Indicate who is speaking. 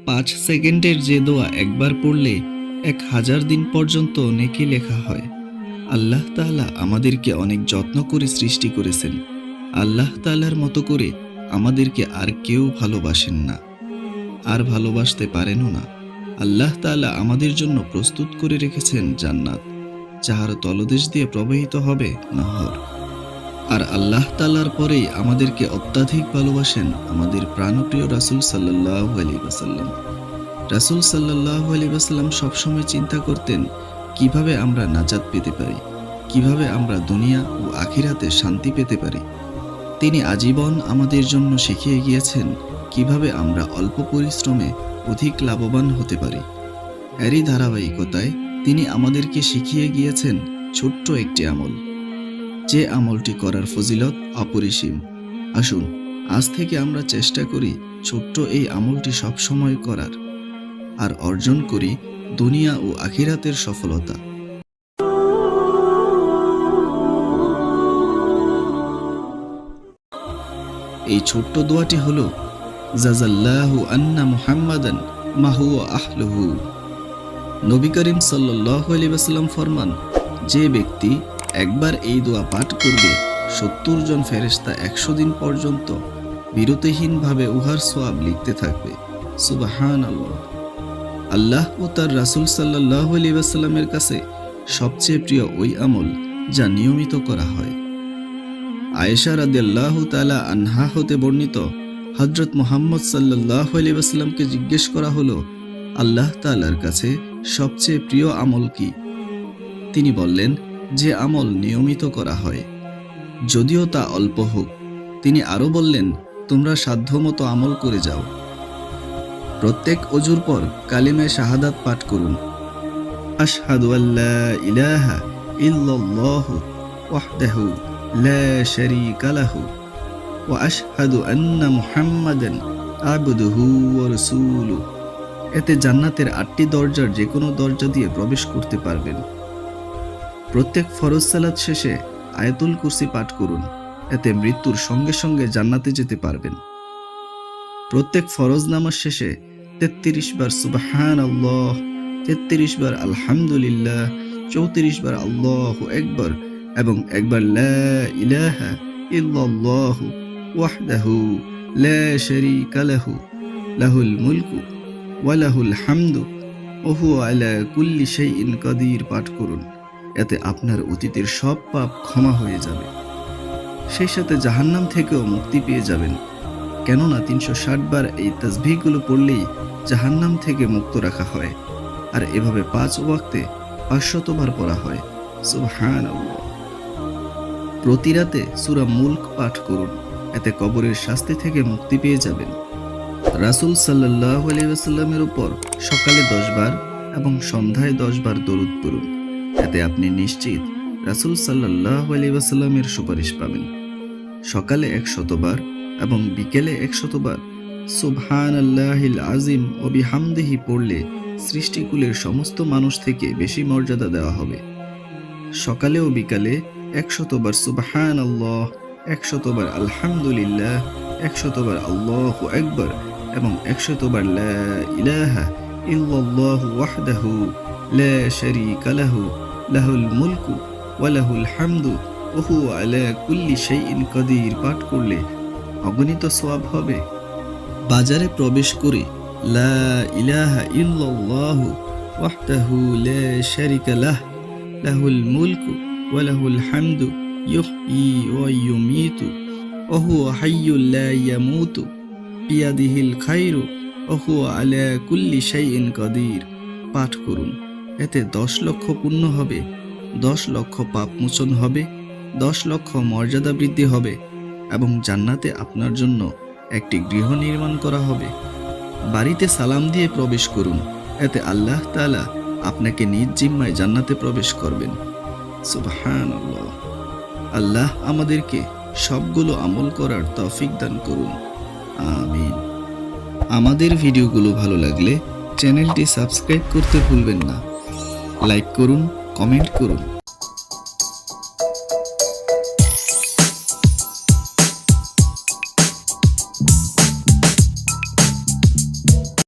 Speaker 1: 5 সেকেন্ডের যে দোয়া একবার পড়লে 1000 দিন পর্যন্ত নেকি লেখা হয়। আল্লাহ তাআলা আমাদেরকে অনেক যত্ন করে সৃষ্টি করেছেন। আল্লাহ তাআলার মতো করে আমাদেরকে আর কেউ ভালোবাসেন না, আর ভালোবাসতে পারেনও না। আল্লাহ তাআলা আমাদের জন্য প্রস্তুত করে রেখেছেন জান্নাত, যাহার তলদেশ দিয়ে প্রবাহিত হবে নহর। আর আল্লাহ তাআলার পরেই আমাদেরকে অত্যাধিক ভালোবাসেন আমাদের প্রাণপ্রিয় রাসূল সাল্লাল্লাহু আলাইহি ওয়াসাল্লাম। রাসূল সাল্লাল্লাহু আলাইহি ওয়াসাল্লাম সবসময় চিন্তা করতেন কিভাবে আমরা নাজাত পেতে পারি, কিভাবে আমরা দুনিয়া ও আখিরাতে শান্তি পেতে পারি। তিনি আজীবন আমাদের জন্য শিখিয়ে গিয়েছেন কিভাবে আমরা অল্প পরিশ্রমে অধিক লাভবান হতে পারি। এরই ধারাবাহিকতায় তিনি আমাদেরকে শিখিয়ে গিয়েছেন ছোট্ট একটি আমল, যে আমলটি করার ফজিলত অপরিসীম। আসুন আজ থেকে আমরা চেষ্টা করি ছোট্ট এই আমলটি সবসময় করার, আর অর্জন করি দুনিয়া ও আখিরাতের সফলতা। এই ছোট্ট দোয়াটি হলো জাযাল্লাহু আন্না মুহাম্মাদান মা হুয়া আহলুহু। নবী করিম সাল্লাল্লাহু আলাইহি ওয়াসাল্লাম ফরমান, যে ব্যক্তি একবার এই দোয়া পাঠ করবে 70 জন ফেরেশতা 100 দিন পর্যন্ত বিরতিহীনভাবে উহার সওয়াব লিখতে থাকবে। সুবহানাল্লাহ। আল্লাহ ও তার রাসূল সাল্লাল্লাহু আলাইহি ওয়াসাল্লামের কাছে সবচেয়ে প্রিয় ওই আমল যা নিয়মিত করা হয়। আয়েশা রাদিয়াল্লাহু তাআলা আনহা হতে বর্ণিত, হযরত মুহাম্মদ সাল্লাল্লাহু আলাইহি ওয়াসাল্লামকে জিজ্ঞেস করা হলো, আল্লাহ তাআলার কাছে সবচেয়ে প্রিয় আমল কি? তিনি বললেন, যে আমল নিয়মিত করা হয়, যদিও তা অল্প হোক। তিনি আরো বললেন, তোমরা সাধ্যমতো আমল করে যাও। প্রত্যেক ওযুর পর কালিমায়ে শাহাদাত পাঠ করুন। আশহাদু আল্লা ইলাহা ইল্লাল্লাহু ওয়াহদাহু লা শারীকা লাহু ওয়া আশহাদু আন্না মুহাম্মাদান আবদুহু ওয়া রাসূলুহু। এতে জান্নাতের 8টি দরজার যে কোনো দরজা দিয়ে প্রবেশ করতে পারবেন। প্রত্যেক ফরজ সালাত শেষে আয়াতুল কুরসি পাঠ করুন। এতে মৃত্যুর সঙ্গে সঙ্গে জান্নাতে যেতে পারবেন। প্রত্যেক ফরজ নামাজ শেষে 33 বার সুবহানাল্লাহ, 33 বার আলহামদুলিল্লাহ, 34 বার আল্লাহু আকবার এবং একবার লা ইলাহা ইল্লাল্লাহু ওয়াহদাহু লা শারীকা লাহু লাহুল মুলকু ওয়া লাহুল হামদু ওয়া হুয়া আলা কুল্লি শাইইন কাদির পাঠ করুন। এতে আপনার অতীতের সব পাপ ক্ষমা হয়ে যাবে, সেই সাথে জাহান্নাম থেকেও মুক্তি পেয়ে যাবেন। কেননা 360 বার এই তাসবিহগুলো পড়লেই জাহান্নাম থেকে মুক্ত রাখা হয়। আর এভাবে 5 ওয়াক্তে 500 বার পড়া হয়। সুবহানাল্লাহ। প্রতি রাতে সূরা মুলক পাঠ করুন। এতে কবরের শাস্তি থেকে মুক্তি পেয়ে যাবেন। রাসূল সাল্লাল্লাহু আলাইহি ওয়াসাল্লামের উপর সকালে 10 বার এবং সন্ধ্যায় 10 বার দরুদ পড়ুন। এতে আপনি নিশ্চিত রাসূল সাল্লাল্লাহু আলাইহি ওয়াসাল্লামের সুপারিশ পাবেন। সকালে 100 বার এবং বিকেলে 100 বার সুবহানাল্লাহিল আযীম ওয়া বিহামদিহি পড়লে সৃষ্টিকুলের সমস্ত মানুষ থেকে বেশি মর্যাদা দেওয়া হবে। সকালে ও বিকালে 100 বার সুবহানাল্লাহ, 100 বার আলহামদুলিল্লাহ, 100 বার আল্লাহু আকবার এবং 100 বার লা ইলাহা ইল্লাল্লাহু ওয়াহদাহু লা শারীকা লাহু লাহুল মুলকু ওয়া লাহুল হামদু ওয়া হুয়া আলা কুল্লি শাইইন কাদির পাঠ করলে অগণিত সওয়াব হবে। বাজারে প্রবেশ করে লা ইলাহা ইল্লাল্লাহু ওয়াহদাহু লা শারীকা লাহু লাহুল মুলকু ওয়া লাহুল হামদু ইউহয়ি ওয়া ইউমীতু ওয়া হুয়া হাইয়্যুল লা ইয়ামুতু বিয়াদিহিল খায়রু ওয়া হুয়া আলা কুল্লি শাইইন কাদির পাঠ করুন। এতে 10 লক্ষ পুণ্য হবে, 10 লক্ষ পাপ মোচন হবে, 10 লক্ষ মর্যাদা বৃদ্ধি হবে এবং জান্নাতে আপনার জন্য একটি গৃহ নির্মাণ করা হবে। বাড়িতে সালাম দিয়ে প্রবেশ করুন। এতে আল্লাহ তাআলা আপনাকে নিজ জিম্মায় জান্নাতে প্রবেশ করবেন। সুবহানাল্লাহ। আল্লাহ আমাদেরকে সবগুলো আমল করার তৌফিক দান করুন। আমিন। আমাদের ভিডিওগুলো ভালো লাগলে চ্যানেলটি সাবস্ক্রাইব করতে ভুলবেন না। লাইক করুন, কমেন্ট করুন।